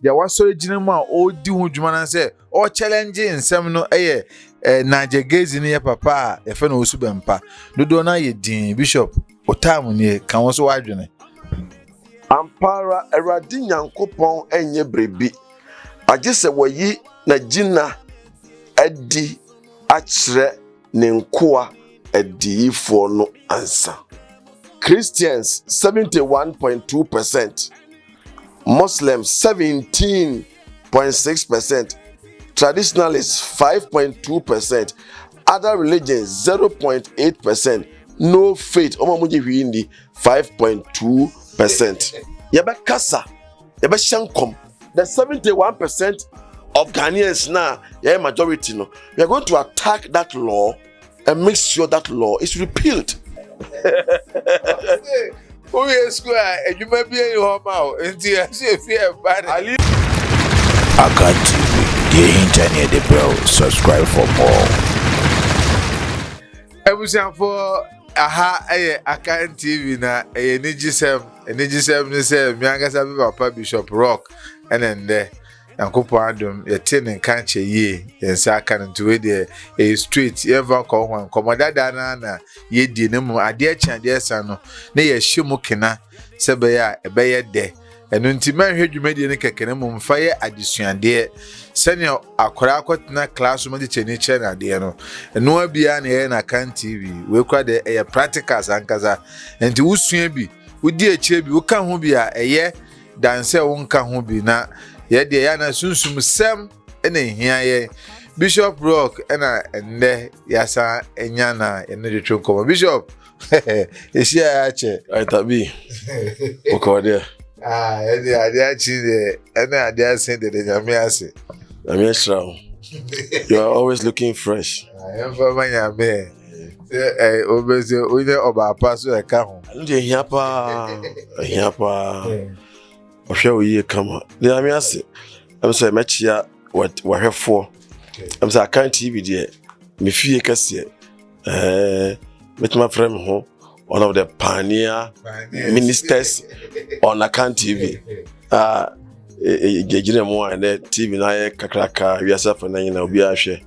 ya wasori gina mu a odi hu dwuma na se o challenge nsem no Najegezi ni ya papa a efe na osu bempa dodo na ye din bishop otam ni kan wo so wadwene ampara Awurade Nyankopɔn enye brebi agye se woyi na gina adi akyerɛ ne nkoa adiyifo no ansa. Christians 71.2%, Muslims 17.6%, traditionalists 5.2%, other religions 0.8%, no faith 5.2%. Yabakasa, yabashankom. The 71% of Ghanaians now, majority no. We are going to attack that law and make sure that law is repealed. Who is square and you may be in your mouth until I see a fear bad. Akan TV, the internet, the bell, subscribe for more. Ebusan for aha Akan TV na Nijisem ni say miangasa bi papa Bishop Rock and then Yankopon adom yete ne kanche ye yensa aka nto we de street ever ko hwan komodada na ye di ne mu ade ade sa no na ye hyimu kena sebe ya ebe ye de enu nti manhwe dwumadi ne kekene mu mfa ye adesuade sene akora akotena classroom de cheni na ade no enu abia na ye na Kan TV we kwa de ye practicals ankaza enti wusua bi wudi akire bi wuka ho bi a eye danse wonka ho bi na ye de ya na sunsum sem ene hia ye Bishop Rock ena ende yasa enya na ene de twonko Bishop esia ya che Aitabi okode ede ade achi de ena ade asen de nyame ase nyame shrawo. You are always looking fresh. Emfa manyame obeze onye oba paso e ka ho nje hia pa ohwe oyi kama de ame ase am say mechia wahwefo am say Akan TV de me fie kase metuma frame ho one of the pioneer ministers on Akan TV gejine mo and TV na ye kakraka wiasa fa na nyina obi ahwe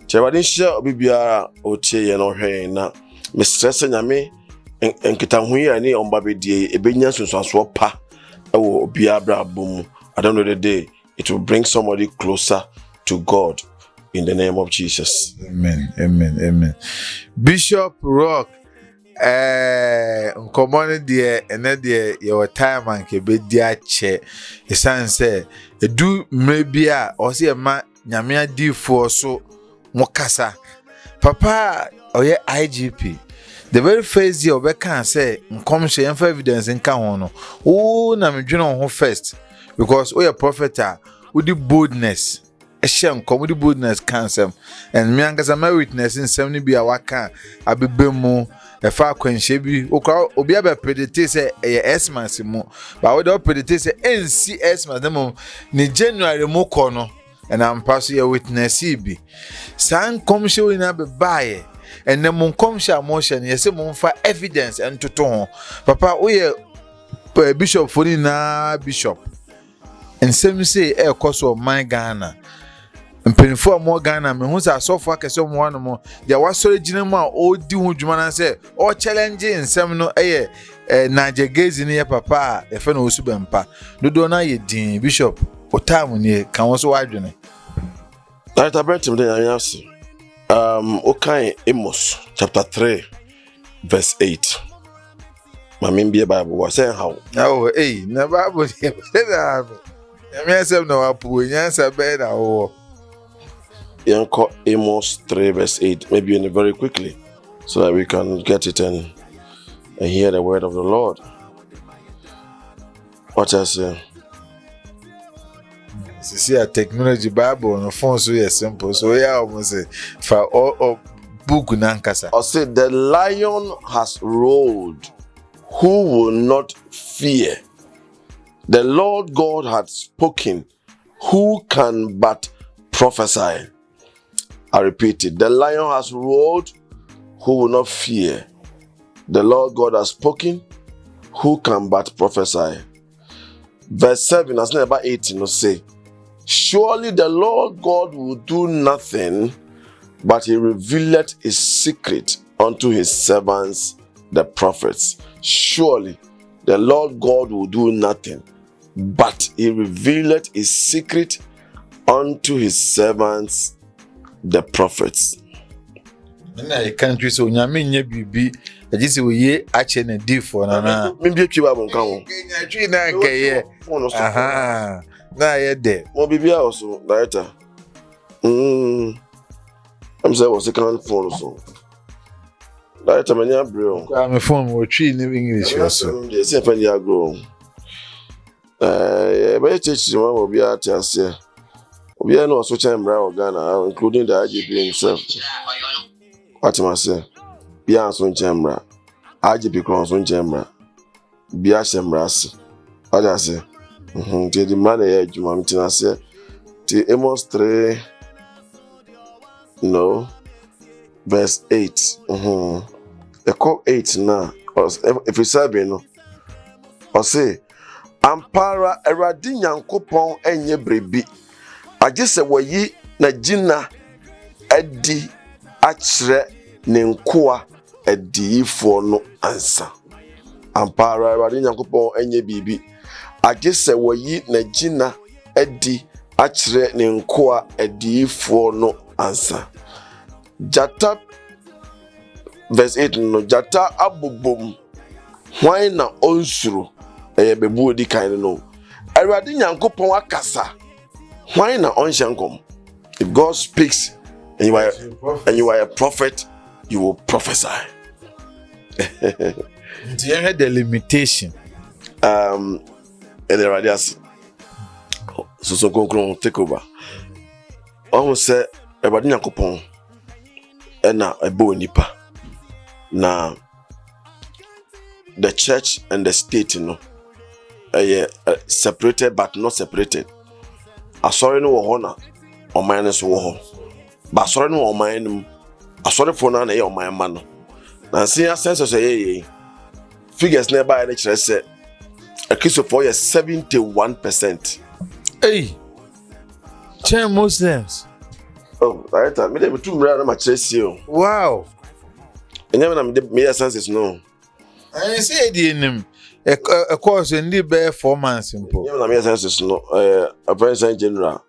chewade hia obi bia otie ye no hwe na me stress nyame enkita hu ye ani omba bedie ebenya sunsuaso pa at the end of the day, it will bring somebody closer to God in the name of Jesus. Amen. Bishop Rock, common dear, and then your time and kebe dear che. The son say, do maybe or see a man, Yamia D for so mokasa. Papa, or your IGP. The very first year we can say come share evidence in Kahono. Oh, na me dwene ho first because we are prophet with the boldness. A shame come with the boldness cancel. And me angasa my witness in 70 be a waka abibemu e fa kwanhye bi okra obi aba predict say e Xmas mu but we don predict say NC Xmas dem ni January mu ko no and am pass your witness bi san come show ina be buy and then mon come sha motion yes mon fa evidence and to papa we bishop for na bishop and some say e course of my Ghana mpenfo mo Ghana me hu sa sofo akese mo wano mo dia wasore gina mu a odi hu dwuma na say o challenge nsem no Najegezi ni ya papa efe na osu bempa dodo na ye din bishop otam ni kan wo so wadwene Right about him then I okay, Amos chapter 3 verse 8. My Bible was saying how. Oh, na Bible say na. Me say no apu nyansa be na wo. Yanko Amos 3 verse 8. Maybe in very quickly so that we can get it and hear the word of the Lord. What I say? See a technology Bible on the phone so yes simple so yeah almost say for all book nankasa. I said the lion has roared, who will not fear? The Lord God had spoken, who can but prophesy? I repeat it, the lion has roared, who will not fear? The Lord God has spoken, who can but prophesy? Verse 7, as never 18, will say, surely the Lord God will do nothing, but he revealeth his secret unto his servants, the prophets. Surely the Lord God will do nothing, but he revealeth his secret unto his servants, the prophets. Na ye country so nyame nya bibi eji se oye ache na difo na na Me bi twa bon kan ho. nya twi na gaye aha na ye de Mo bibia also director. I'm say was second phone so. Director mania bro. kwa me phone wo twi ni English also Dey say fan ya grow. Be church ma obi atiase. Obi na also chamber of Ghana, including the IGP himself. What am I say? Bia so chamber. IGP cross on chamber. Bia chamber as. What I say? The man here juma mtina say. The Amos 3 no verse 8. The call 8 now. If you say no. Or say Ampara Eradi Nyankopon enye brebi. Agye se woyi na gina adi achre ne nkoa adiyifo no ansa. Ampara Eradi Nyankopon enye bibi. Agye se woyi na gina adi achre ne nkoa adiyifo no ansa. Jata verse 8 no jata abobom hwan na onsuro bebu odi kan no Eradi Nyankopon akasa hwan na onshankom. If God speaks and you are a prophet, you will prophesy. nti ye had the limitation And the radius so konkron take over. Say Eradi Nyankopon na ebo nipa na the church and the state separated but not separated. Asori no wo ho na oman so wo ho. Ba asori no oman nim. Asori fo na ye oman ma no. Na see sense say figures nearby na kire say a Christian for 71%. hey Chan Muslims Oh, right. Me dey too mra na ma kire see o. wow Enye na me senses no. I say the name a course in the bare 4 months simple Enye na me senses no. A president general.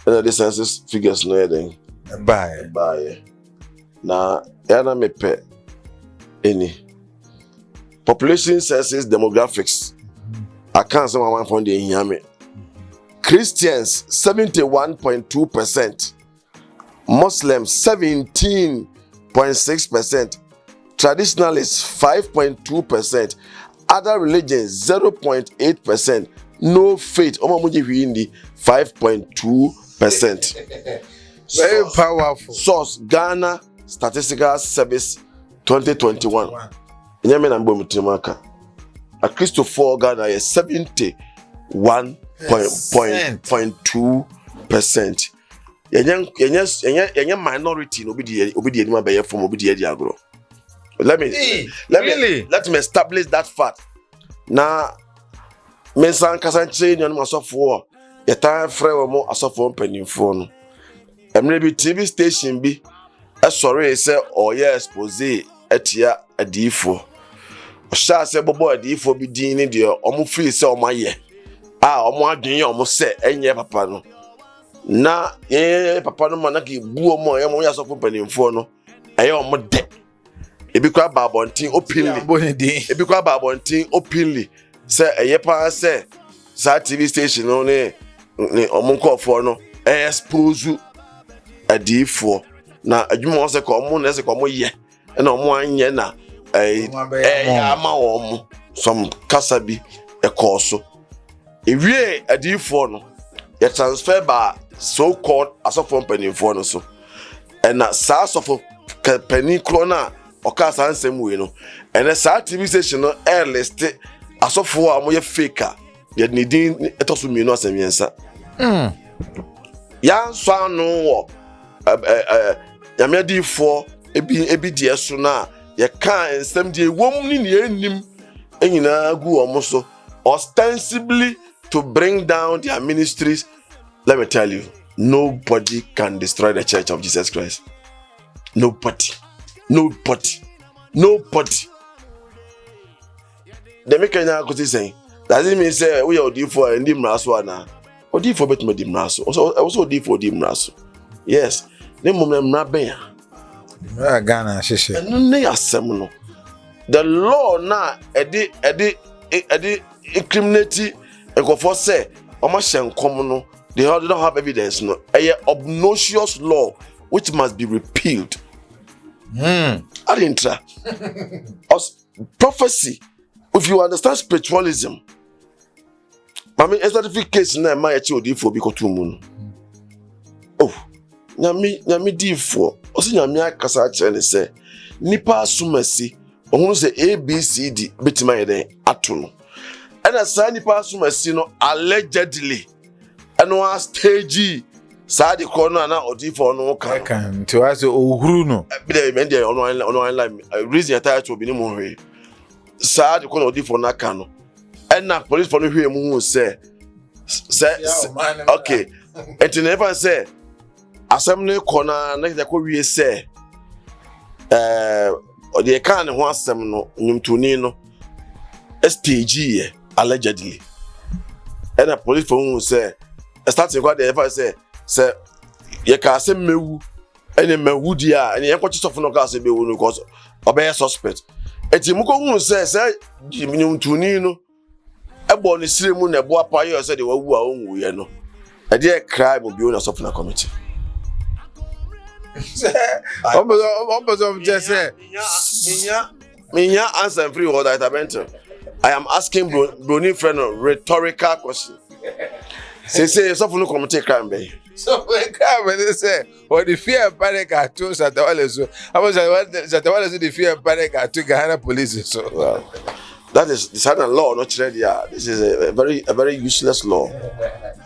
And the census figures no then. bye Bye. Na yana me pe any population census demographics. I can't say one from the Inyame. Christians 71.2%, Muslims 17.6%, traditionalists 5.2%, other religions 0.8%, no faith 5.2%. very powerful Source Ghana Statistical Service 2021. Nyame na mbo mutimaka. A Christopher Ghana is 71.2%. Yenye minority no obi di anima be from obi di agro. Let me establish that fact. Na mensan kasanche nyanu asofo yeta frɛ wo mo asofo mpanimfo no. Emre bi TV station bi sorry say oye expose etia adifo. Osha se bobo adifo bi din ni de omo free say omo aye. Omo adwen omo se enye papa no. Na papa no mana ki bu omo ye mo ya asofo mpanimfo no. Aye omo de. Ebi kwa babontin openly. Ebi kwa babontin openly. Say eye pa say sa TV station no ne omo nkofo no expose adifo na adwuma wo se ko omo na se ko omo ye na omo anye na ama omo some kasabi ekoso ewie adifo no ye transfer ba so called asofo mpanimfo no so na sa asofo company kro na okasa ansem we no na sa TV station no list asofo a mo ye fake ye ni din etoso mi no asemiensa ya so anu wo yamedifo ebi die so na ye kan ensem die wom ni ne enim enyina gu omo so ostensibly to bring down their ministries, let me tell you, nobody can destroy the church of Jesus Christ. Nobody. The Mekanya could say, does it mean say we are due for a dim raswana? Or due for better dim raso? Also due for dim raso. Yes. Name them Rabea. Ghana, Shishi. And they are seminal. The law now, incriminating and go for say, almost common. They don't have evidence. No, a obnoxious law which must be repealed. I didn't try. Prophecy. If you understand spiritualism, I mean, a certificate case now, my child for because 2 moon. Oh, Nami D4. Also, Namia Casacha say, Nipa Sumasi, or say ABCD, Bitima de Atuno. And a sign Nipa Sumasi, no, allegedly, and one stage, Sadi corner now or D4 no can. To us, Bruno. They meant the online reason attached to be no more. Sad corner of D4 Nakano. And now police for the who say, okay, and to never say. Assembly corner next the we say or the can one sem no nyumtunino STG allegedly and the police for who say starting what they ever say you can say mewu and mewu dia and you kwachi sof no ka say mewu because obey suspect etimuko who say nyumtunino ebo ni siremu na ebo apayo say the wawu a onwu ye no e dey crime obi on sof na committee. Just say, Minya answer free what I am asking Bruni friend a rhetorical question. Say, so for no come take crime, baby. so we come and they say, or the fear and panic are two at the Wallace. I was at the Wallace, the fear and panic are two Ghana police. So, that is the Southern law, not Chredia. This is a very useless law.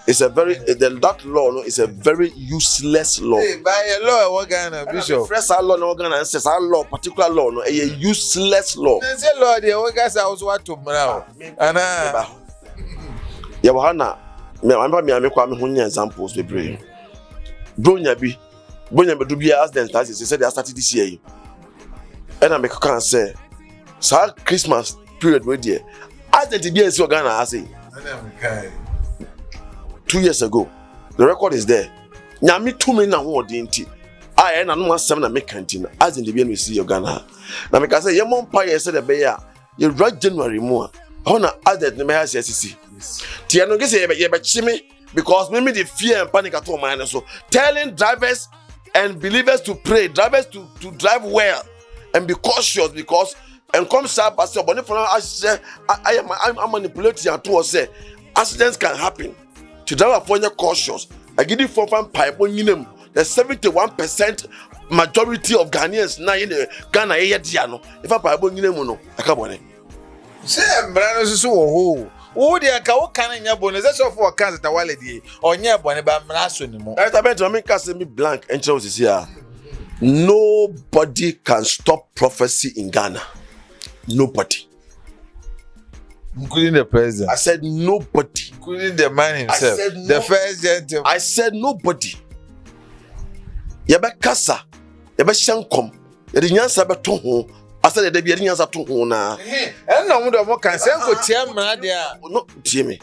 It's a that law no, is a very useless law. hey, by a law, what Ghana Bishop? Fresh law, no Ghana says our law, particular law, no, a useless law. They say, Lord, the what guys I was what to now. And Yawahana, me make examples we bring. Bronya be do be accident as they said they started this year. And I can say, so Christmas period where there, accident be in Ghana, I say. 2 years ago, the record is there. Nyami 2 million na wo dinti. I na no 7 na make canteen. As in the be we see your Ghana. Na me can say your mom pay say the be ya. You right January mo. How na added na me has SCC. Ti no get say ye be chime because maybe the fear and panic at all man so telling drivers and believers to pray, drivers to drive well and be cautious because and come sharp as but if I say I'm manipulating at all say accidents can happen. To drive for your cautious. I give you 4 pipe on them. The 71% majority of Ghanaians now in Ghana diano. If I pipe on no, I can't. say, Brano so who? Oh, dear, can in your bonus? That's all for a cancer that while or near Bonaba Mrasso anymore. I bet I make me blank and chose here. Nobody can stop prophecy in Ghana. Nobody. Including the president. I said nobody. Including the man himself. The first gentleman. I said nobody. Yebe kasa. Yebe shankom. Yede nyansa beto ho. I said yede bi nyansa to ho na. And no mo kan say ko tia mra dia. No tie me.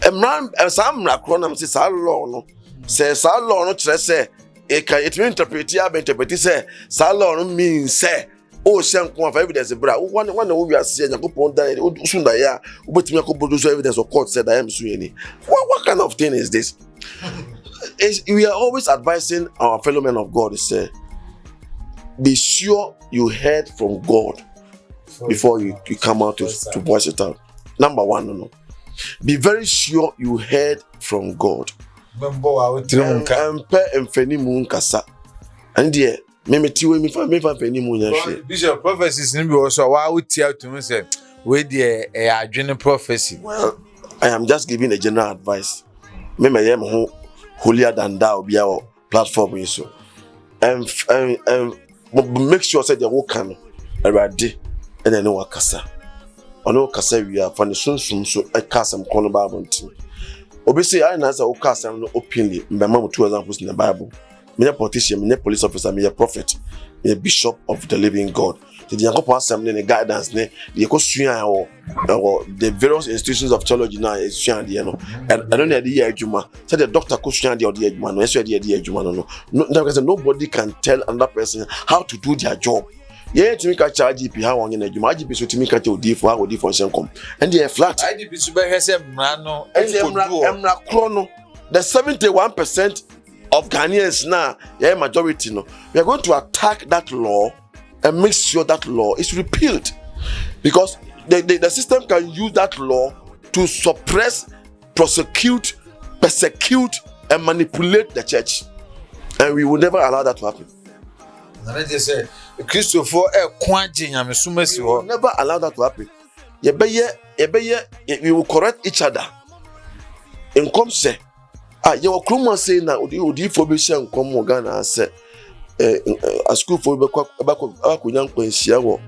Emran sa mra kro na say sa law no. Say sa law no kire say e can it interpret ya be interpret say sa law no mean say oh shankom of evidence bra. One we are saying yakopon da usunda ya. Obetimi yakobodo so evidence of court said I am suing. What kind of thing is this? We are always advising our fellow men of God to say, be sure you heard from God before you come out to voice it out. Number one, no. Be very sure you heard from God. And Bishop prophecies also why would tell to me say we the dream prophecy. Well, I am just giving a general advice. Maybe I am holier than thou be our platform so. And make sure say the work can already and then no kasa. ono kasa wia fa ne sunsum so kasam kono Bible nti obi say I na say o kasam no openly mbema mu 2 examples in the Bible me a politician me a police officer me a prophet me a bishop of the living God the Yankopon assembly ne guidance ne the ekosua or the various institutions of theology na esua de no and I don't know the adwuma say the doctor kosua de adwuma no esua de adwuma no nobody can tell another person how to do their job. Yeah, to me catch IGP how on your IGP so to me catch OD for how OD for come and they are flat. IGP super hesem no emra chrono the 71% of Ghanaians now yeah majority no we are going to attack that law and make sure that law is repealed because the system can use that law to suppress, prosecute, persecute and manipulate the church and we will never allow that to happen. I just say Christopher Kwanji Nyamesumesi ho. Never allow that to happen. We will correct each other. In come say, your kruma say na odi for be say nkom Ghana say a school for be akunyan kwanhia wo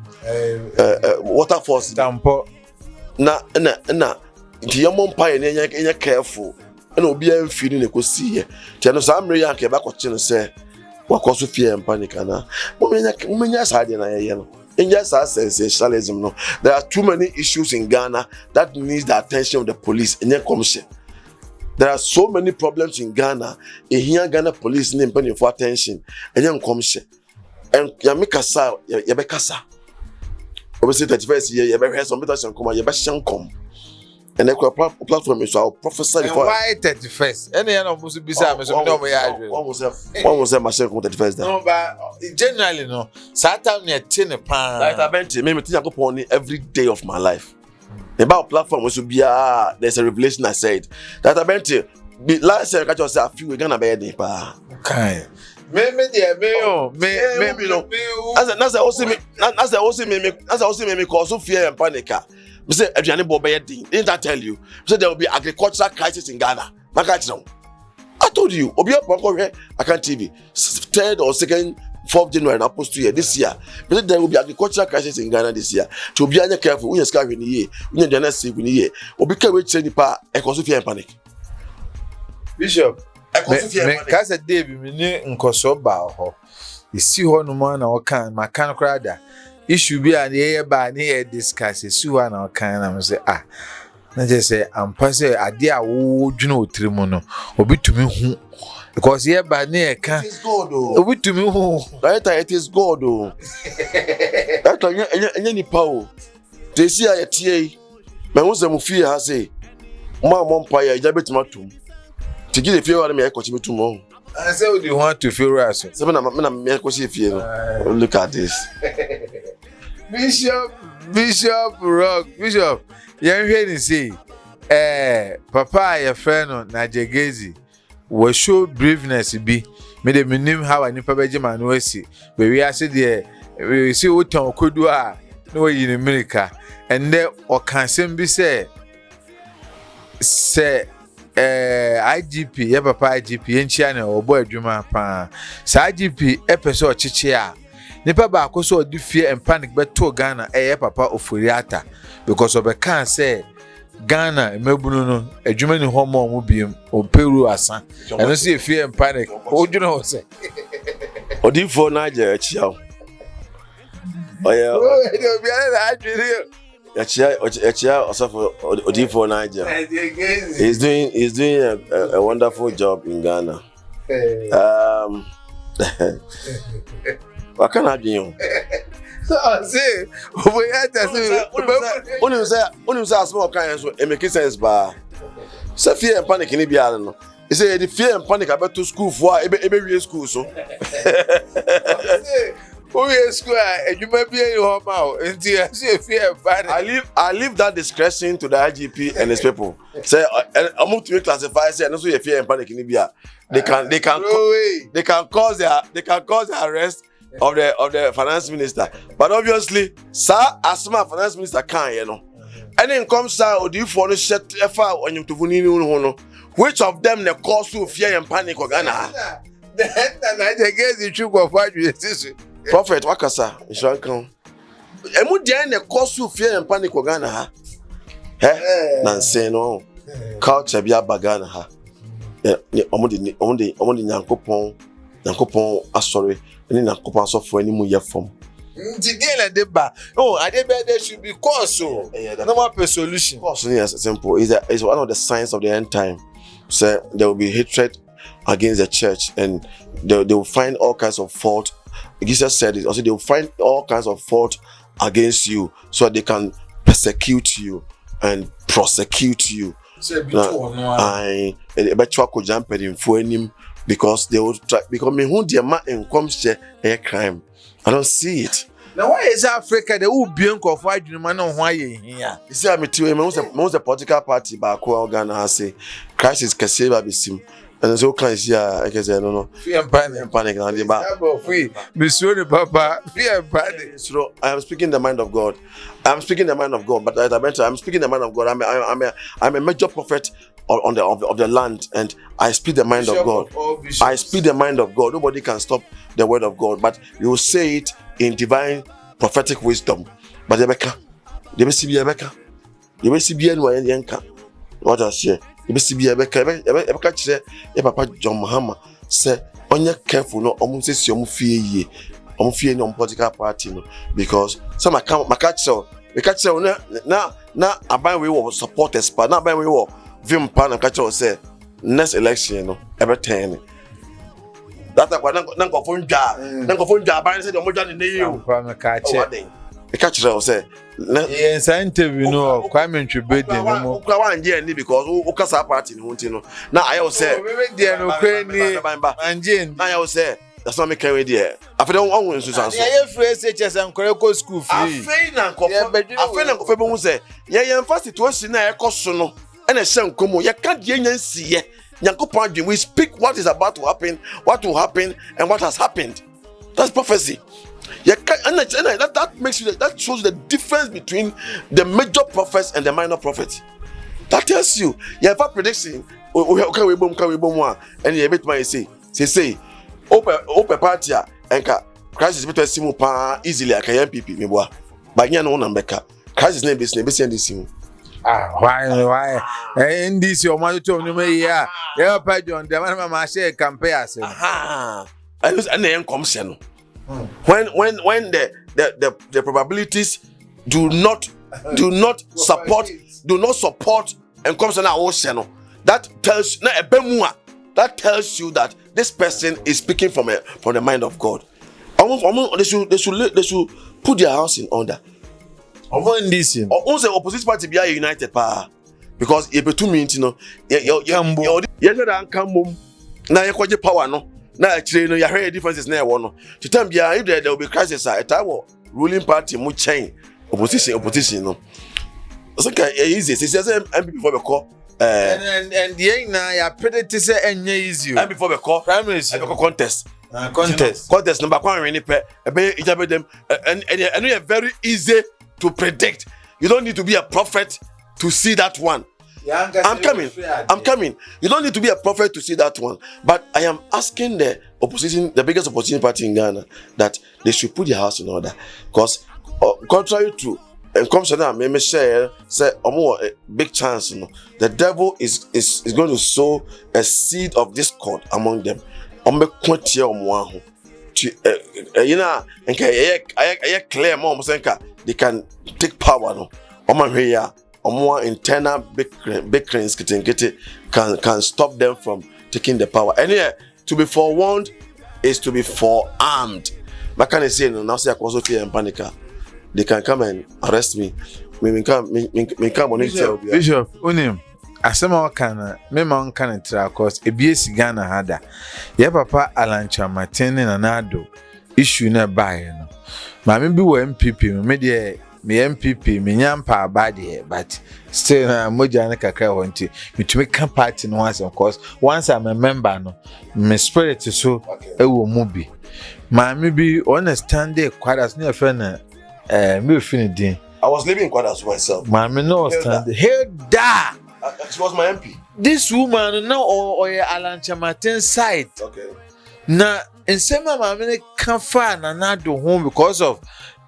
water force tampo na nti yamon pa enya careful na obi amfi ni nekosi ye. Ti no sa amre yanke ba ko chi no say wakoso fear and panic na mumenya sade na ye no inja sa sensationalism no. There are too many issues in Ghana that needs the attention of the police and then commission. There are so many problems in Ghana here Ghana police need pay for attention and then commission and ya make kasa ya be kasa obviously 31st year ya be hear some better come ya be shankom and the platform is our professor before why 31st any no musu bisa me so no me ya adwe one was machine come 31st no but generally no satan na tin pan like I bent me think Yakopon every day of my life. About platform was to be there's a revelation I said that I bent the last year I just say a few we're gonna be there pa okay me as I also me cause fear and panic. Me say aduane bo be din. Didn't I tell you? So there will be agricultural crisis in Ghana. I told you. Obi Oponko here Akan TV 3rd or 2nd 4th January na post year this year. But there will be agricultural crisis in Ghana this year. To be anya careful. We scar ni ye. We dey na save ni ye. Obi ka we train nipa e cause fear and panic. Bishop me kasa dey bi me ni nkoso ba ho. Isi ho no ma na o kan makan krada. Issue be an ye ba ni discuss issue na kan na me say na je say ampa say ade a wo dwuna otrimu no obi tumi hu because ye ba ni e kan it is God oh obi tumi hu right it is God oh that anya ni pa oh te si a tie me hu se mu fie ha say ma mpa ya ja betima tum ti gi le fie wa me e ko chi betum oh I say what you want to feel right so me ko si fie no look at this. Bishop Rock Bishop yan hwe ni say papa ya friend no na Jegezi we show braveness bi me de minim how ani pa beje ma no asi we ase de we see what ton kodu a no yi ni America and there o kan sem bi say IGP ya papa IGP enchia na obo adwuma pa sa IGP epeso ochichi a nipa ba akoso odi fear and panic beto Ghana papa Oforiata because of can say Ghana mebunu no adwuma ni homo mu biem o Peru asa eno see fear and panic o dwuna ho say odi for Nigeria chia oya obi ala na adwiri Echia also odi for Nigeria. He's doing a wonderful job in Ghana. What can I do? So I say, only say small kind so it make sense ba. Say fear and panic ni bia no. He say the fear and panic about to school for ebe school so. School you might be in home out until I see fear and panic. I leave that discretion to the IGP and his people. Say I'm going to classify say no so fear and panic ni bia. They can cause the arrest of the finance minister, but obviously sir asma finance minister can you know any income sir odi for no set efa onyum to vuni no which of them the cause of fear and panic or Ghana then I guess the truth of what you say prophet wakasa insuran kan emu dia na kosu fear and panic Ghana ha. Nanse no. Culture bi abagana ha. Omode Nyankopon asori ni Nyankopon asofo ani mu yefom. Oh, I did there should be cause so. No more solution. Cause is simple. Is one of the signs of the end time. So there will be hatred against the church, and they will find all kinds of fault. Jesus said it. Also, they will find all kinds of fault against you, so they can persecute you and prosecute you. I bet you could jump in for him because they will try. Because me who the man in comes a crime. I don't see it. Now why is Africa the who be uncle for you man on why here? You see, I'm too. Most the political party back who Ghana has say crisis can save abisim. And so can see I can say no. Fear and panic now the back. Free, Monsieur Papa. Fear and panic. So I am speaking the mind of God. I'm speaking the mind of God. But as I mentioned, I'm speaking the mind of God. I'm a major prophet on the land, and I speak the mind of God. I speak the mind of God. Nobody can stop the word of God, but you will say it in divine prophetic wisdom. But the what I say. Papa John Mahama say, "Onye careful no omu say si omu fie no political party no because some catch na aban we will supporters pa na aban we will vim pa na catch say next election no everything that na go phone aban say the omo jani ne you pa catch catch say yes interview no Kwame Ntwebedi no mo ukwa wanje ni because ukasa party no hunti no na ayo say there no kwani anje na ayo say that's not me carry there after don won so so yeah phrase HS and correct school free afei na nkofo be hu say ye fa situation na ekoso no e na hye nkomo ye ka de nyansiye Nyankopon adwen we speak what is about to happen, what will happen and what has happened. That's prophecy. That makes you that shows the difference between the major prophets and the minor prophets. That tells you have a prediction. Okay, we boom and you bit my say open party and crisis between simu pa easily like MPP me boa. But you know number crisis name business be this simu. Why? And this your mother told me yeah. Yeah, John, the man mama share compare say. And then comes when the probabilities do not support and comes on our ocean, that tells you that this person is speaking from the mind of God. They should put their house in order. Avoid this. Also, opposite party be united pa because if you 2 minutes, you come now you power no. Now actually no you hear differences na one no. To time bia if there will be crisis at time ruling party mu chain opposition no. So can easy say MPP before we call and the na ya predict say enye easy and before we call primary contest number 1 win pe e them and you are very easy to predict. You don't need to be a prophet to see that one. I'm coming. You don't need to be a prophet to see that one. But I am asking the biggest opposition party in Ghana, that they should put their house in order. Because contrary to and comes now, me share say a big chance. The devil is going to sow a seed of discord among them. I clear more they can take power no. More internal bickerings can stop them from taking the power. And yeah, to be forewarned is to be forearmed. But can I say no? Now say I also fear and panic. They can come and arrest me. Me come on it. Bishop, unim. Asema wakana, mema wankana tira cause ebiesi Ghana hada. Ya papa Alancha Martini na nado issue na baye no. Mami bi wo MPP me MPP me nyampa abade but still na moja na kakra honti me can party no once of course once I'm a member no me spirit so e wo mu bi mami bi understand the quarters near friend me fini din I was living in quarters myself. Mami no stand Hilda. She was my MP. This woman now or Alancha Martin side. Okay. Na nsema mami ne kan fa na do home because of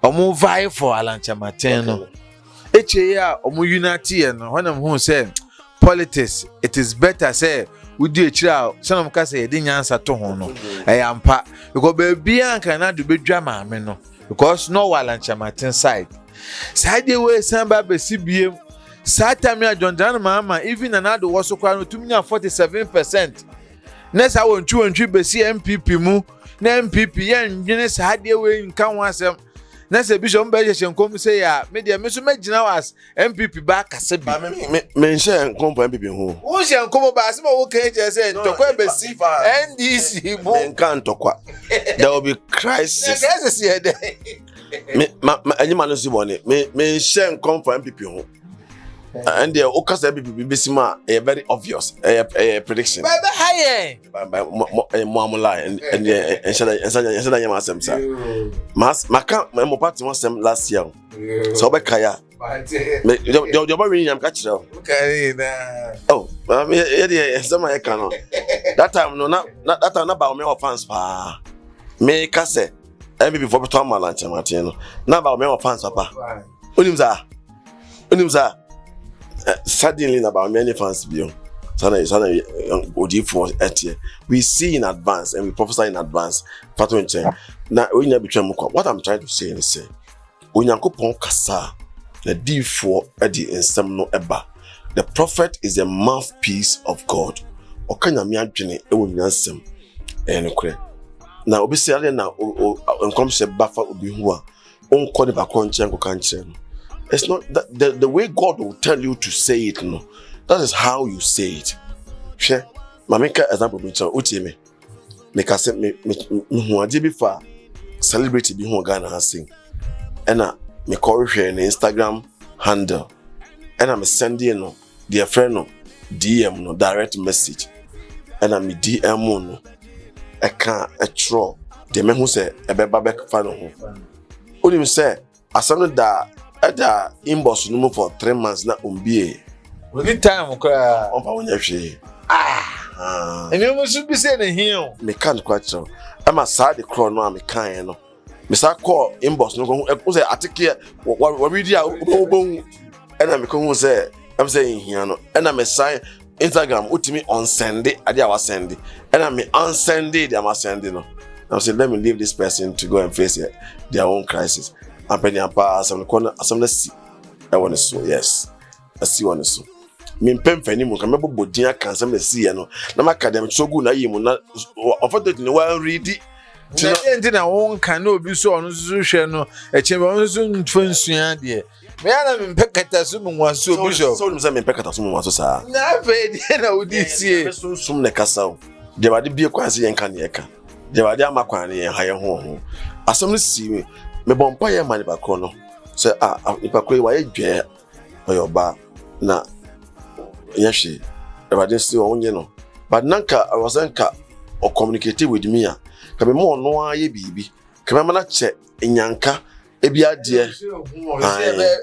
omo vie for Alanchamaten no eche omo unity no when am who say politics it is better say we do echira some ka say de nyansa to ho no ampa because baby anka na do bedwa maame no because no Alanchamaten side side way samba be CBM Satamia John Dan mama even another was so kwano to me 47%. Next I want to be see MPP mu na MPP yan nwene sade we nka ho asem na se bishop beje come say ya media me so magina was MPP ba kase bi me share nkom MPP ho wo share nkom ba asem wo kan je say tokwa be si NDC bu nka ntokwa there will be crisis me anyima no si bone me share nkom MPP ho. And the Okasa Bibisima a very obvious a prediction. By the high Mamula and Yamasem, sir. Maka, my party was them last year. So Bekaya. You're very young catcher. Oh, some I cannot. That time, no, not that time about me fans. Me Casse, and before Tom Malancha Martino. Not about me fans, papa. Unimza. Suddenly about many fans beyond. We see in advance and we prophesy in advance. Now, what I'm trying to say is say, the prophet is a mouthpiece of God. Now, obviously, now, it's not that the way God will tell you to say it, no. That is how you say it. Share. Mameka example me tell me. Make us me who are before celebrity be who Ghana has sing. And me call share an Instagram handle. And I'm sending no dear friend no DM no direct message. And I'm DM no. I can't a throw. The man who say a beba fan no. Only say as something that ada inbox no for 3 months na ombie only time kra on pa wonya hwe ene mo su bi say na hian me kan kwacho ama sa de crawl no am kan no me sa call inbox no ko say atike wa video obon ena me ko say am say hian no ena me sign Instagram utimi on send ade awa send ena me on send de am send no I'm saying let me leave this person to go and face their own crisis. I'm penny and pass on the corner. Let's see. I want to so yes. I see one so. Me pen fani mo kamebo bodia kan some see no. Na maka dem so good na yimu na unfortunately one read it. Na na won kan na obi so onu so hwe no e chembe onu so ntfonsua de. Me ana me pekata so mu waso bishop. So me pekata so mu waso sa. Na fe de na odi sie. So sum ne kasa o. De wade bie kwanse yen kan ye ka. De wade amakwan ne yen ha ye ho. Asem no si me bompa ye mani ba kono. Say nipa koi wa ye dwe oyoba na yahwe. De wade si onye no. But nanka I was anka or communicate with me a ka me mo no aye bibi ka me mana che nyanka ebia de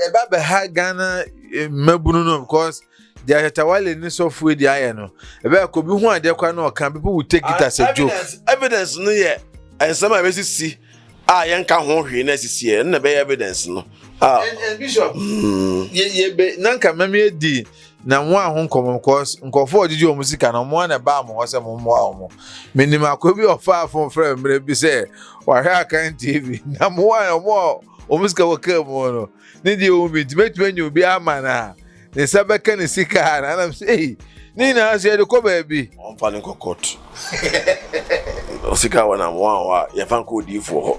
eba be ha Ghana mabunu no because they are tawale ni software di aye no eba ko bi hu ade kwa na okan people will take it as a joke evidence no ye and some I see yanka ho hwe na sisi e na be evidence no and bishop ye be nanka mame di na mo ahon komo because nkofo odidi o musika na mo na ba mo hose mo mo awo minim akobi ofa afon frɛ mre bi sɛ wa hwa kan TV na mo o musika wo ka mo no ni di o bi tibetime nyu bi ama na ne sabeka ne sika na na say ni na se de ko ba bi on fa ne kokot o sika wa na mo wa ya fan ko di fo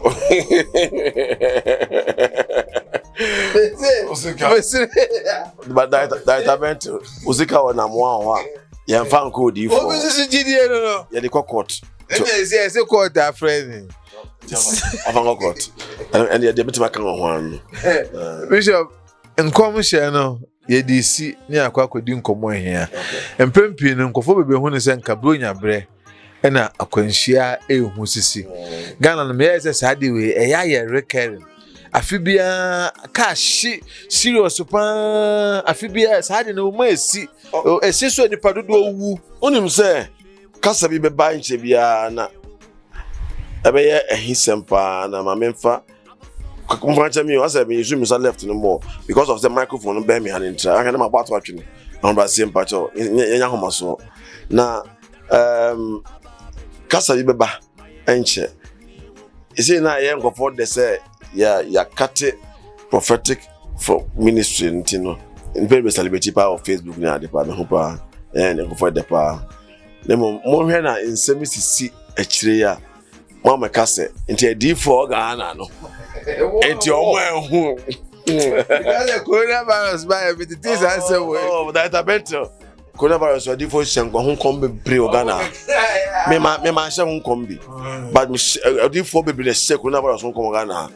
but that event uzika wana mwa ya mfa nko di fo obisi gidie no ya de kokot say court a friend afango court and ya de betima kan ho an bishop nkom hye no ye di si ni akwakodi nkomo hia empempi no nkofo bebe hu ne se nka bronya bre na akwanhia ehu sisi Ghana no me say sade we eya ye recurring afibia cash serious pa afibia sade no mo esi esi so nipa dodo owu onim se kasa bi be ba nche bia na ebe ye ehisempa na mamemfa Confirm me, I said, me zoom is left no more because of the microphone. Bear me hand in try. I can never about watching. I'm about same patch. In home so. Now, Kasa Ibeba, enche. You see now, I go for the say, ya cut prophetic for ministry, you know. In very celebrity power of Facebook now, the partner who and go for the power. The more here na in 70 a Mama Kasa into a D4 Ghana no. Into your who Because the coronavirus by it is answer way. Oh, that a better. Coronavirus or D4 Shango Hong Kong be Ghana. Me man Hong Kong be. But D4 be the second coronavirus Hong Kong Ghana.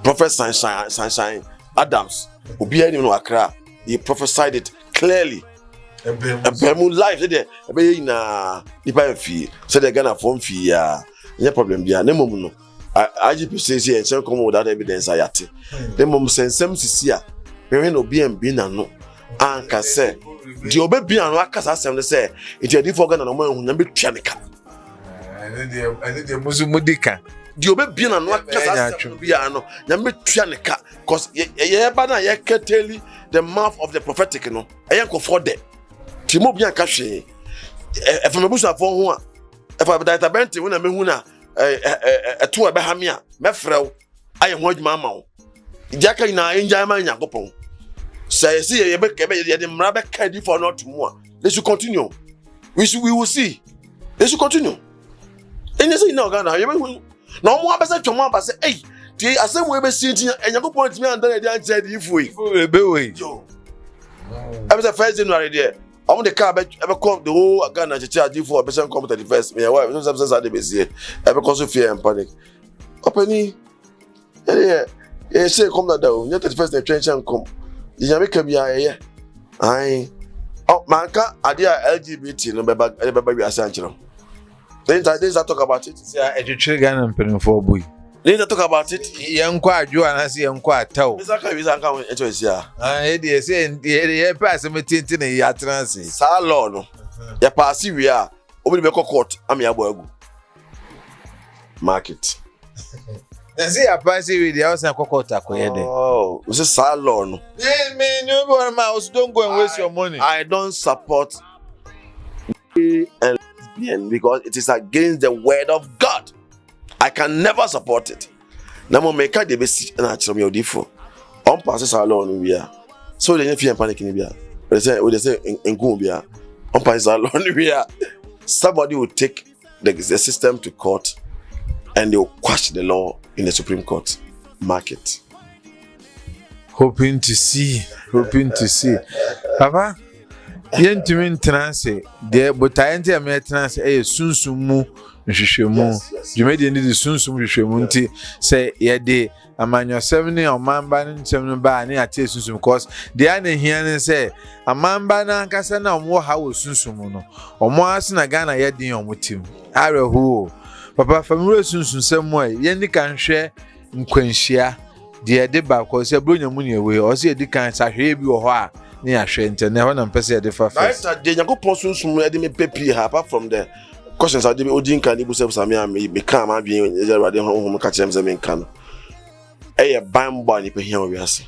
Prophet Sunshine Adams who be in Accra. He prophesied it clearly. A Bemu life there. A be na nipa fee. So they Ghana form fee ya. No problem there. No mum no. IGP says here and come without evidence. I yet. The mum sends some Sisia. We no be and be no. Anka say. The obe be and wakas as them say. It is different than no man who never pianica. I think the Musumudika. The obe be and wakas as them be ano. Never pianica. Cause ye bana ye can tell the mouth of the prophetic no. I am for them. Timo be and cash. If I'm a bush of one. If I die tabenti when I me huna a two abahamia, mefrel, I am what mamma. Jacka in our enjoy my yakopon. Say, see a beck, the rabbi candy for not more. They should continue. We will see. They should continue. And you say, no, Ghana, you no more better to mama say, hey, I said, we be sitting and you go point me under the answer if we be. I was a first January there. I want the car ever call the whole Ghana to charge you for a percent come to the first. My wife, some says I did see ever cause of fear and panic. Opening, yeah, say come down. Not the first trench and come. The Jamaica be here. Aye. Oh, manka, idea LGBT no baby essential. Then I talk about it. See, I educate Ghana and penny for boy. Then talk about it. Young quite you and I see young quite tell. Mr. Kavizan come into his year. I did say, the pass a meeting in a transit. Salon. Ya pass we are. Obi be court. Am ya boy. Market. I see a pass with the house and cocoa. Oh, this is salon. Man, you mouse, don't go and waste your money. I don't support and lesbian because it is against the word of God. I can never support it. Now, make a debate and I tell you different. On passes alone, we are. So they fear and panic in India. They say, in Gumbia, on passes alone, we are. Somebody will take the system to court and they will quash the law in the Supreme Court. Market. Hoping to see. Papa, yen to mean transit, there, but I enter a maintenance a sunsumu. You made the Sunsumunti say, yeah, de a man your 70 or man banning 7 by near Tasus because the other here say a man banner Cassana more house Sunsumuno or more as in a Ghana yet in with him. Ara who Papa from Sunsun some way, Yendi can share in Quenchia, dear deba, because you're bringing your money away or see a decant I hear you or near Shenton, never and per se the first. I did not go Sunsum, I didn't pay apart from there. Questions are the Odin can you say Samia me come and be ready home catch them in can. A bamboo ni pe here we are see.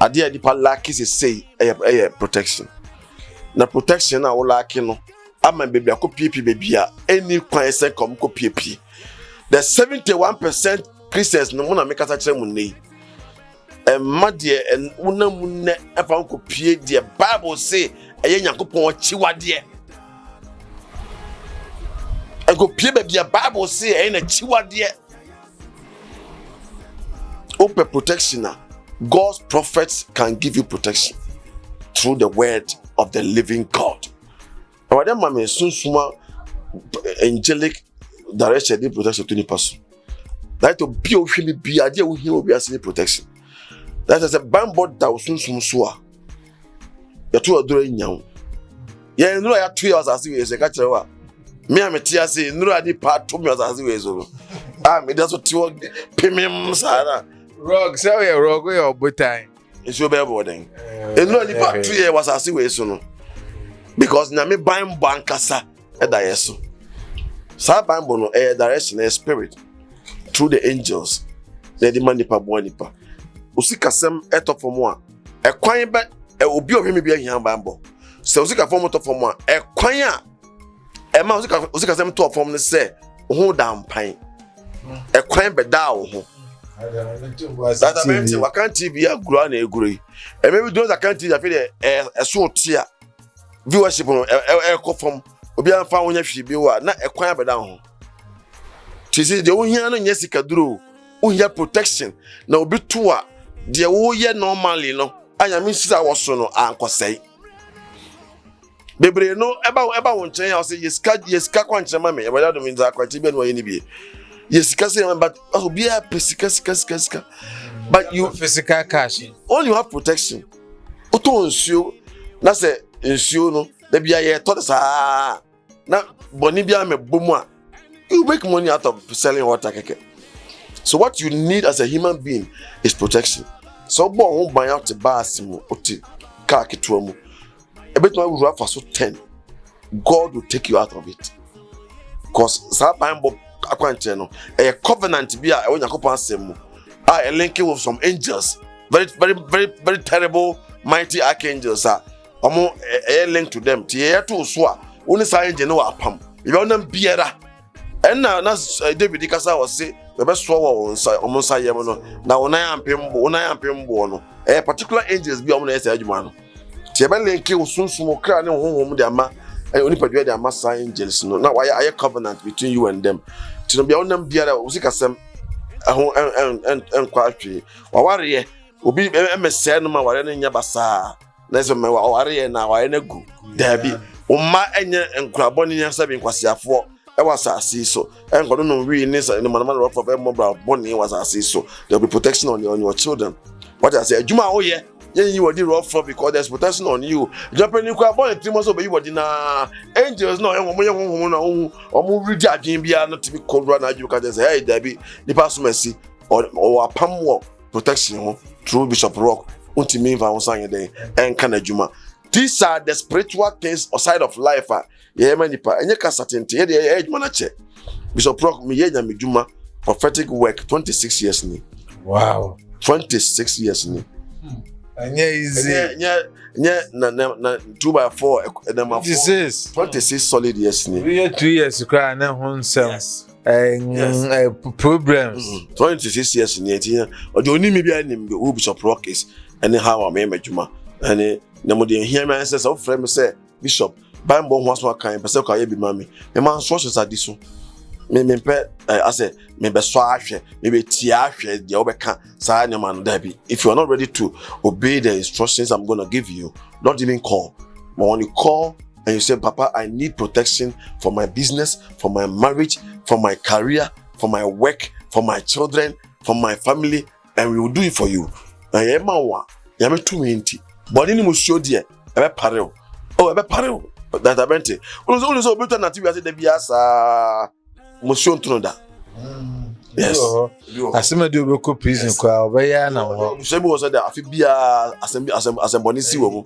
A dear the palaki say a protection. Na protection na wola no. Ama baby ako pipi baby any kwan say come ko pipi. The 71% Christians no na make ata kire mu nei. Madie en una mu ne afa ko pie de Bible say eye Yakobon chiwade. I go pay baby a Bible say in a chiwade. Open protection. God's prophets can give you protection through the word of the living God. But then mama sunsuma angelic direction the protection to any person. That to be o be idea we hear we are protection. That is a bamboo that was sunsum soa. You two are doing now. Yeah, you know I have 2 years as you say catch you. Me am tia say no adi part 2 years as we so. Me that's what you pay sara. Rock, so you rock we obutai. It's your baby then. And no adi part 2 years was as we so no. Because na me buying bankasa e da yeso. Sa bambo no direction spirit through the angels na de manipa bo nipa usikasem etofom a ekwan be obi ohwemi bi ahia bambo se usikafom tofom a ekwan a ema usikasem tofom ne se ho dampan ekwan be da wo ho that meant wakan TV agura na egure maybe those that can't TV I feel so tia viewership no ekofom obi anfa wonya hwe bi wa na ekwan be da ho tisi de wohia no nyesika duro wohia protection na obi to a de wo ye normally no anyame sisa wo so no ankosai bebre no eba won chen ya o say yeska kwanche ma me e bada do mi za kwati be no ye ni bi yeska say but obi a pesika but you physical cash all you have protection oto nsuo na say nsuo no da bia ye to sa na boni bia me bomu a you make money out of selling water keke. So what you need as a human being is protection. So bo ho ban out the bus mu oti car ketuo mu e betu we run for so 10 God will take you out of it because sa ban bo akwanche no a covenant bi a e Yakobon asem mu a linking with some angels very terrible mighty archangels omo a link to them tie to so a oni sa angel no apam e be onam biara enna na David kasa was say we be so wo omo sa yem no na onan ampembo no particular angels bi omo na ese adwuma no tie be link usunsun kra ne honhom de ama oni padua de ama sa angels no na why aye covenant between you and them tino bia onam biara usikasem ho en kwatwe waware obi emese no ma ware no nya basa na so me waware na ware na gu dabi umma enye enkurabo ne nya sabi nkwasiafo e was so enkodo no wi ni so ni manama rough of mobile bonny was so there will be protection on your children what I say adwuma wo ye you were rough because there's protection on you japan kwa born 3 months obi wodi na angels no enwo na omo ridi adwen bia no to be cold run aju ka say hey dabi ni pass mercy or apam wo protection ho through Bishop Rock untimi va won san yeden enka na adwuma. These are the spiritual things outside of life. Yeah, manipa. Enye ka certainty. Yeah, na che. Bishop Rock me ye nyame dwuma prophetic work 26 years ni. Wow. 26 years ni. Anya easy. Na 2x4 na ma 26 solid years ni. We 2 years cry na honsem. Problems. 26 years ni etia. Odi oni mi bia nim who Bishop Rock is anyhow am dwuma. And na mo de hear me answer so frame say Bishop Bible ho aso kan pese ka ye bi mami me man so so sadiso me pe ase me be so ahwe me be tia ahwe de obeka sa nyama no da bi if you are not ready to obey the instructions I'm going to give you don't even call but when you call and you say Papa I need protection for my business for my marriage for my career for my work for my children for my family and we will do it for you and ye man wa ya me 20 but ni mo show there ebe pareo ebe pareo that abente only so better na TV ase de bia sa mo show ntunu da yes asema de obeko prison kwa obeya na ho se bi wo so da afi bia asemboni si wo mu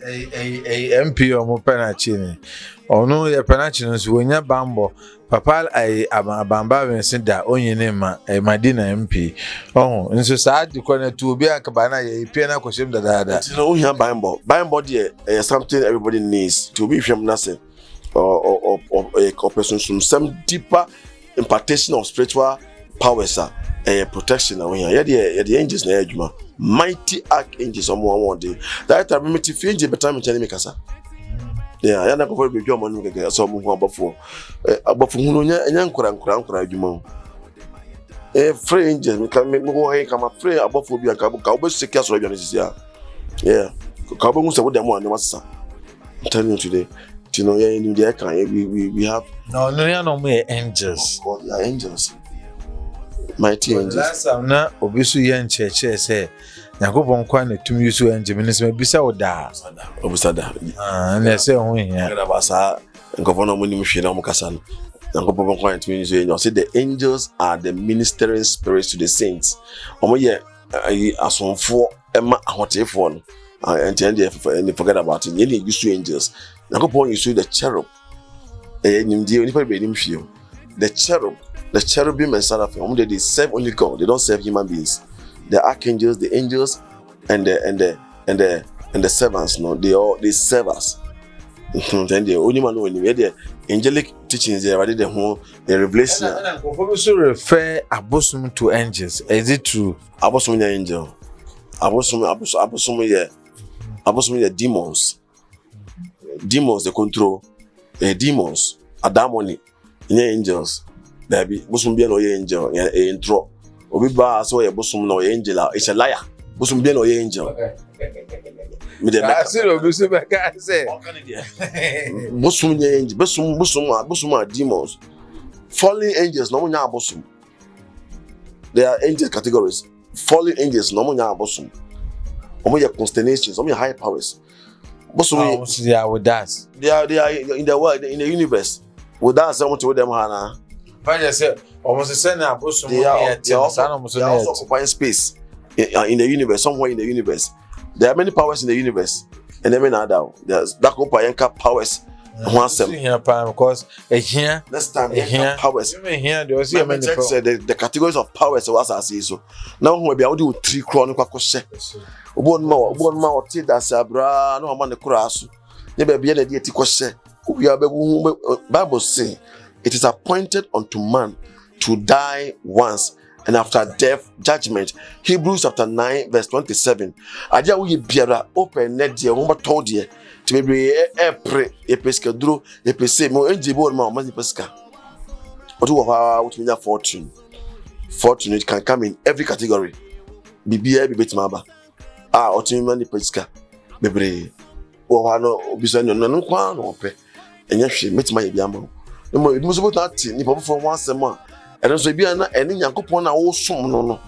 MP o mo penachi ni ono ye penachi no so wonya bambo papa ai abamba wensin da onyine ma madina MP nso saa de kwa na tu obi akaba na ye pie na kwosem da no we have bible there something everybody needs to be hwem na say or a person some deeper impartation of spiritual powers protection na we here the angels na adwuma mighty archangels omo dey that time me ti angel better me tell me kasa yeah ya na ko be dwo mo no gege so mo hu abafo hunu nya nkura adwuma free angels me kan me go he kama free abafo bi aka ka obo secure so adwuma sisia yeah ka obo nse wo dem wan wasa tell you today you know in the can we have no me angels God are angels mighty angels last time na obisu ye ncheche say Yakobon kwa na tumi yusu angel minister bisa oda obusada na say ho hia ngada basa ngofono mo nim hwe na mo kasa no Yakobon kwa tumi yusu angel say the angels are the ministering spirits to the saints omo ye asonfo ema ahotefo no and forget about it you use angels Yakobon yusu the cherub the cherubim and seraphim they serve only God they don't serve human beings the archangels, the angels, and the servants. No, they serve us. Then the only man when the angelic teachings there, the whole the revelation. And also refer abosom to angels. Is it true? Abosom is angel. Abosom is demons. Demons they control. Demons are demonic. Angels. There be bosom be no angel. Intro. Obi ba so bosom no angel. It's a liar. Bosom be no angel. Me the bosom angel. Bosom are demons. Fallen angels no nya bosom. There are angel categories. Fallen angels no nya bosom. Omo your constellations, omo your high powers. Bosom they are with us. They are in the world, in the universe. With us, I want to them hana. Find say almost send abosom. They are also occupying space in the universe, somewhere in the universe. There are many powers in the universe, and then now there's that occupying powers. Because here next time powers. The categories of powers was I see so. Now we be able to 3 crown kwa kwhye. Obon ma o ti da sabra no ma ne kuraso. Ne ba bia na die ti kwhye. Obi abebu Bible say it is appointed unto man to die once, and after death judgment. Hebrews chapter 9 verse 27. Aja wo ye biara open net die wo told die to be e pesca duro e pese mo enjibo ma o pesca. What mean fortune? Fortune it can come in every category. Bibia bi betimaba. Otimi ni pesca. Bebre. O no obiso no kwa no pe. Enya hwe metima ye biama. No mo so botati ni papa from one sema. And so be na eni Nyankopon na wo som no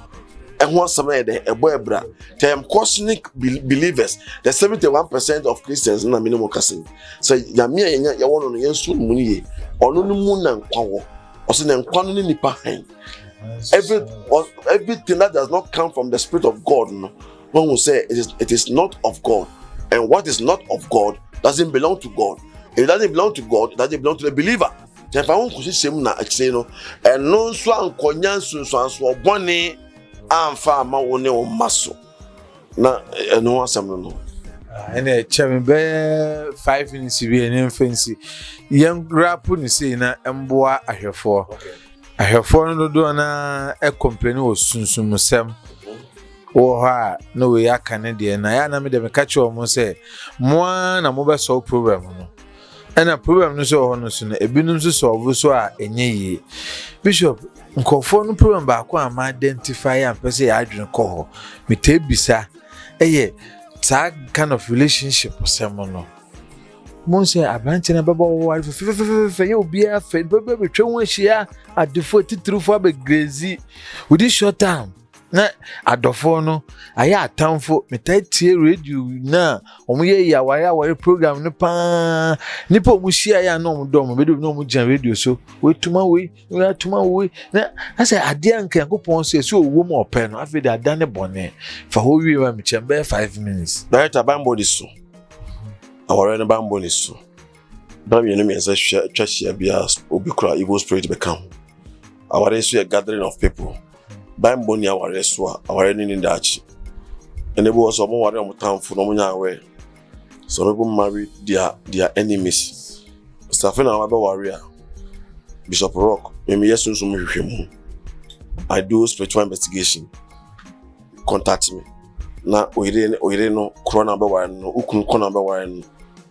ho asem na de ebo ebra tem cosmic believers the 71% of Christians na minimum kasin so yame ya wono no yensu mu ni ono no mu na nkwa wo oso na nkwa no ni nipa han everything that does not come from the spirit of God no one will say it is not of God, and what is not of God doesn't belong to God. If it doesn't belong to God, it doesn't belong to the believer. If I want to say na actually no and no so ankonya so bone amfa ma woni o maso na eno asem no ene cheme be 5 minutes bi ene fancy yam rap ni say na emboa ahwefo ahwefo no do na e complain o sunsumusem wo ha no we yakane de na ya na me de me catch o mo say mo na mo be solve problem no. And a problem no so hono so na ebinum so solve so a enye yi bishop nkofo no problem ba ko am identify am pese ya adwene ko ho me te bisa that kind of relationship osemo no mon say abranche na baba wo wa fe ye obi a fe baba betwe won hia adefo titrufo be grazy with this short time na adofo no aya atamfo metatie radio na omuye ya ware program ne pa nipa omuhia ya na omdom be do na omugyan radio so we tuma we na asa ade anka yakopon so owo mo ope no afi de adane bone fa ho wi wa mechembe 5 minutes na eta bambo diso awore ne bambo diso bam ye no me say twahia bia obi kura evil spirit become awore so a gathering of people Bambo ni aware so aware ni ndachi enebo also mo ware mo tamfo no mo nya awe so people marry their enemies Stephen na ba warrior Bishop Rock me yesu so mo hwehwemu I do spiritual investigation contact me na oire no corona ba ware no ukun corona ba ware no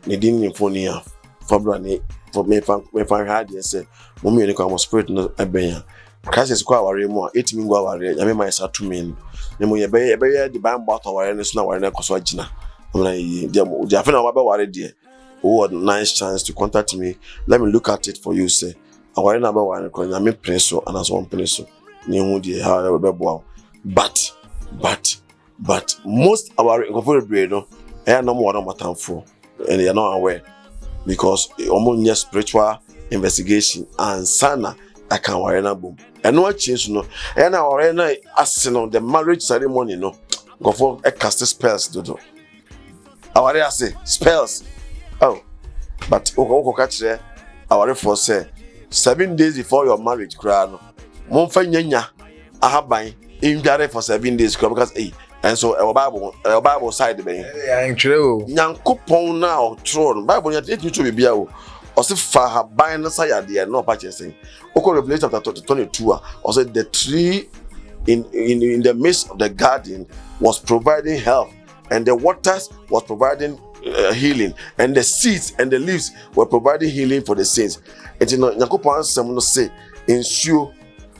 ne din ni phone ya fabra ni for me fan hard say mo me ni kwa spirit no ebenya crisis kwa ware mu a etimi ngwa ware ya me my satumen ne mo ye be the ban bot ware ne so na ware na koso agina na ye dia afena wa be ware de oh nice chance to contact me, let me look at it for you say aware na be ware ko na me preso and as one preso ne hu de how be bo but most our incorporate no e na mo ware matamfo and they are not aware because omo spiritual investigation and sana I can ware na boom. And no change no. And our asino the marriage ceremony no. Go for a cast spells do. Our say spells. Oh, but oko catch there. Our for say 7 days before your marriage, crano. Monfa nyanya ahaban in Jare for 7 days because and so our Bible side be true. Nyankopon now throne Bible yet to be bia o say fa haban na say ade no purchasing Revelation chapter 22 or say the tree in the midst of the garden was providing health and the waters was providing healing and the seeds and the leaves were providing healing for the saints. And you know Nyankopon ansem no say nsuo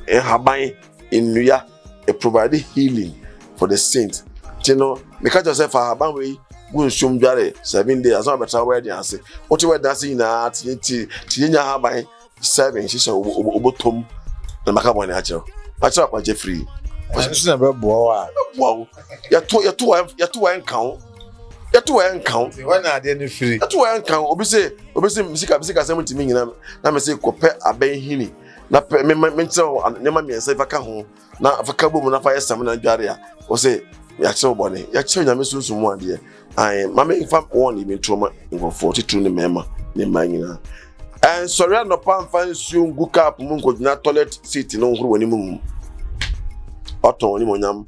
haban nnua it provided healing for the saints. You know, because yourself haban we go nsum dware 7 days as better where dey ase what we dance in na ti nya haban 7 she say obotom na makabon na achiro kwa free What's the boy? Wow, you two count. When are they free? You two count. Obisi misika semu timi nyina na me say kope aben hini na me nkyerɛ nema me nsa faka ho na faka bomu na fa yesam na dware a o say ya kyerɛ bɔne ya kyerɛ nyame sunsun mu ade ai mama infa one even trauma in 42 ne mema ne manyina and sorry no pan fan nsu ngu cap mu nkodina toilet seat no huru wani mu Oton ni monyam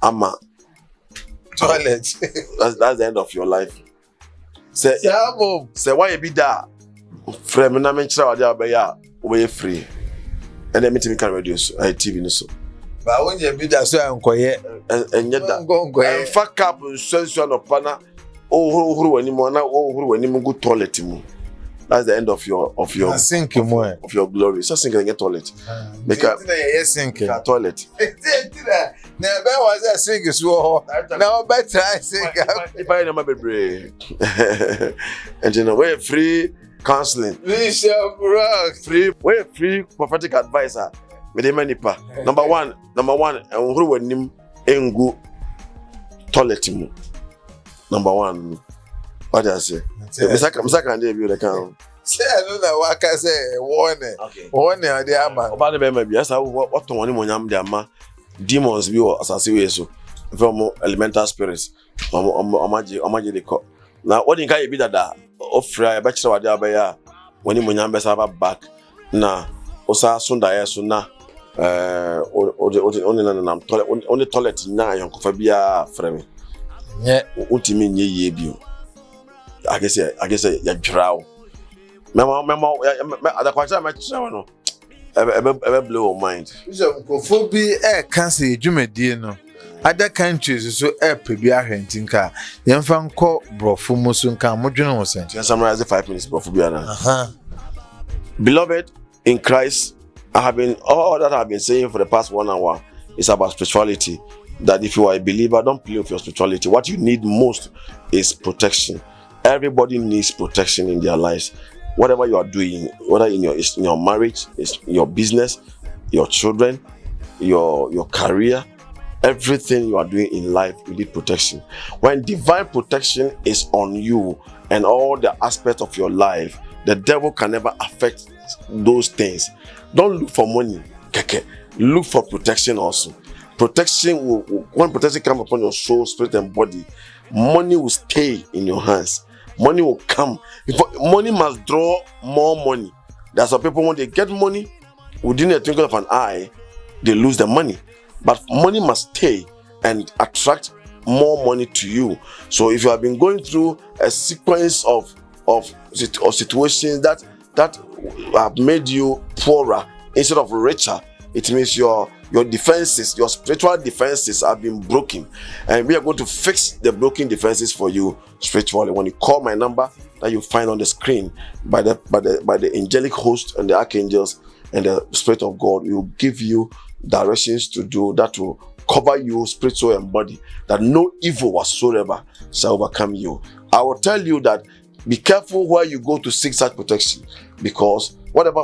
ama Toilet. That's the end of your life. Say why you be that? Frame na menchira wade abeya we free. And then me can reduce TV no so. But when you be that so ankoye and yet that. Fuck up sense no pana huru wani mo na huru wani mu go toilet mu. That's the end of your sink of your glory. So sink in your toilet. Make a sink toilet. Now that was a sink so now better I sink. If I never be brave. And you know we're free counseling. Bishop Rock. Free prophetic advisor. Me dey manipa. Number one, huru wani engu toilet mu. Number one. What do I say? Misaka and David account. Say I know that what I say warning. Okay. Warning on the ama. About the baby, yes, what one monyam the ama demons be or assassin so from elemental spirits. Omaji de ko. Now what in can be that ofra bachelor wa there ya when monyam be serve back na osa sunda ya so na only toilet na yankofa bia frame. Yeah. Ultimi nye ye bio. I guess ya draw. Mama ada kwacha ma chawa no. Ebe blow your mind. So kofobi cancer dwumadie no. Other countries so pebi ahwentinka. Yemfa nko brofo mo so nka modwene ho sen. To summarize 5 minutes brofo bia na. Beloved in Christ, all that I've been saying for the past 1 hour is about spirituality. That if you are a believer, don't play with your spirituality. What you need most is protection. Everybody needs protection in their lives. Whatever you are doing, whether in your marriage, your business, your children, your career, everything you are doing in life, you need protection. When divine protection is on you and all the aspects of your life, the devil can never affect those things. Don't look for money. Look for protection also. Protection when protection comes upon your soul, spirit, and body, money will stay in your hands. Money will come. Money must draw more money. That's why people, when they get money, within a twinkle of an eye, they lose the money. But money must stay and attract more money to you. So if you have been going through a sequence of situations that have made you poorer instead of richer, it means your defenses, your spiritual defenses have been broken, and we are going to fix the broken defenses for you spiritually. When you call my number that you find on the screen by the angelic host and the archangels and the Spirit of God, we will give you directions to do that will cover you, spirit, soul, and body, that no evil whatsoever shall overcome you. I will tell you that be careful where you go to seek such protection, because whatever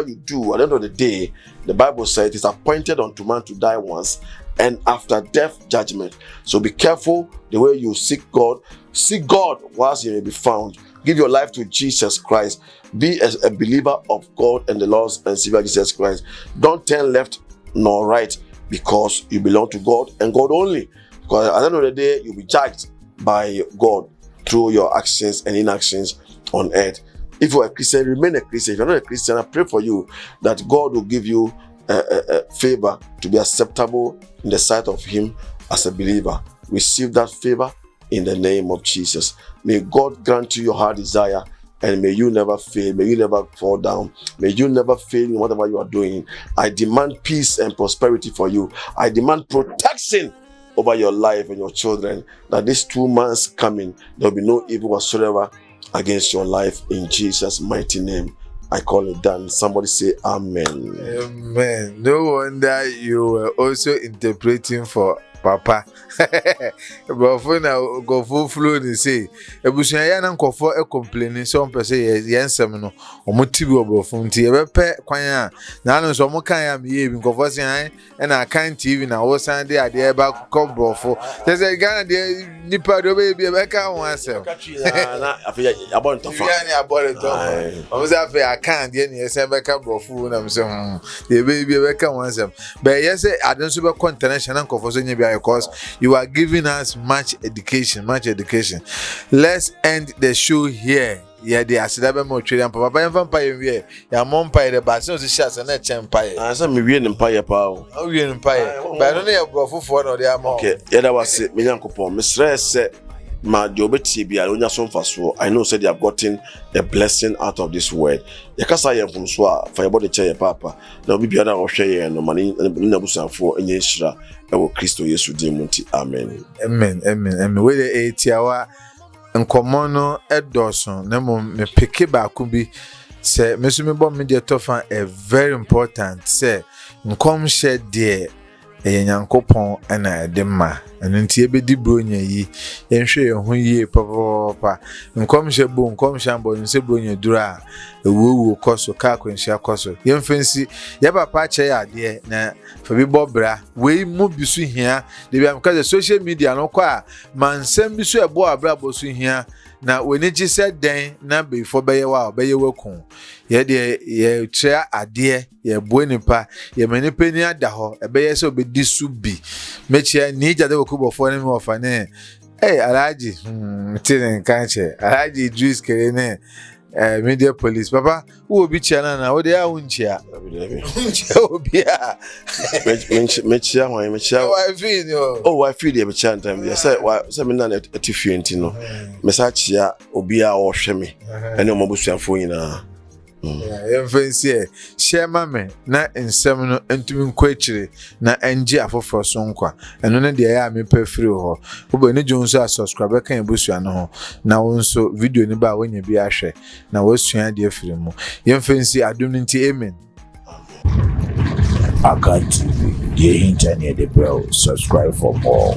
you do, at the end of the day, the Bible says it is appointed unto man to die once, and after death, judgment. So be careful the way you seek God. Seek God whilst he may be found. Give your life to Jesus Christ. Be a believer of God and the Lord and Savior Jesus Christ. Don't turn left nor right, because you belong to God and God only. Because at the end of the day, you'll be judged by God through your actions and inactions on earth. If you're a Christian, remain a Christian. If you're not a Christian, I pray for you that God will give you favor to be acceptable in the sight of him as a believer. Receive that favor in the name of Jesus. May God grant you your heart desire, and may you never fail. May you never fall down. May you never fail in whatever you are doing. I demand peace and prosperity for you. I demand protection over your life and your children, that these 2 months coming, there will be no evil whatsoever against your life. In Jesus' mighty name, I call it done. Somebody say amen. Amen. No wonder you were also interpreting for Papa. But for now, go full flow and say, Ebusunya na nkofo e complaining so on say yensem no omotibi obofo nti e bepe kwan a na no so mo kan ya me ye bi nkofo say an e na kan TV na wo san de ade e ba ko brofo say Ghana de nipa do be bi e be kan won asem na afi abon tofa ya ni abon tofa o say afi akan de ni e say be kan brofo na me say de be be kan won asem but yes adon so be international nkofo so nya bi because you are giving us much education. Let's end the show here. Yeah, the Asidaba Motrian Papa and Vampire. Yeah, Mompire, the Basson, the shots and that empire. I said, me win empire power. Oh, we empire. But I don't have go for or the amount. Okay, yeah, that was it. Me uncle Paul, Miss Reyes said, my Jobeti be Alonia son faso. I know said they have gotten a blessing out of this word. Yakasa yam from Swa, for about the chair, Papa. Now be other of share no money, Nabusa for any Shra. Ewo Kristo Yesu dimunti. Amen. Amen. We the 8 hour nkomo no edoso na mo me peke ba ku bi se me so me bom media tofa a very important say nkom she de Yankopon ana edema eno nti ebedi bronya yi yenhwe ye ho yi papa nkom she bo nkom shambo nse bronya dura ewuwu koso ka kwenhia koso yemfensi ye papa che ya de na fabi bobra we mu bisu hia de bi am ka social media no kwa mansem bisu ebo abra bosu hia na weni ji said den na before beye wa beye wakun ye de ye trea ade ye boenipa ye manipa ni ada ho ebeye se obedi su bi mechia ni jade okubofo ne me ofane alaji tinen kanche alaji Idris Kerene media police papa who obi chana na wo de a unchia obi a mechia I feel you. Oh, I feel the chant time there say me na atifi enti no me sa chia obi a o hwe me ene o mabusuafo nyina yemfensi share mame na ensem no entumi nkwachire na enje afoforo so nkwa eno ne de ya me pafiri ho wo ni jonso a subscribe kan ebusua no ho na wonso video ni ba wanya bi ahwe na wasua de afiri mu yemfensi adum nti amen. Akan TV, the internet, the bell, subscribe for more.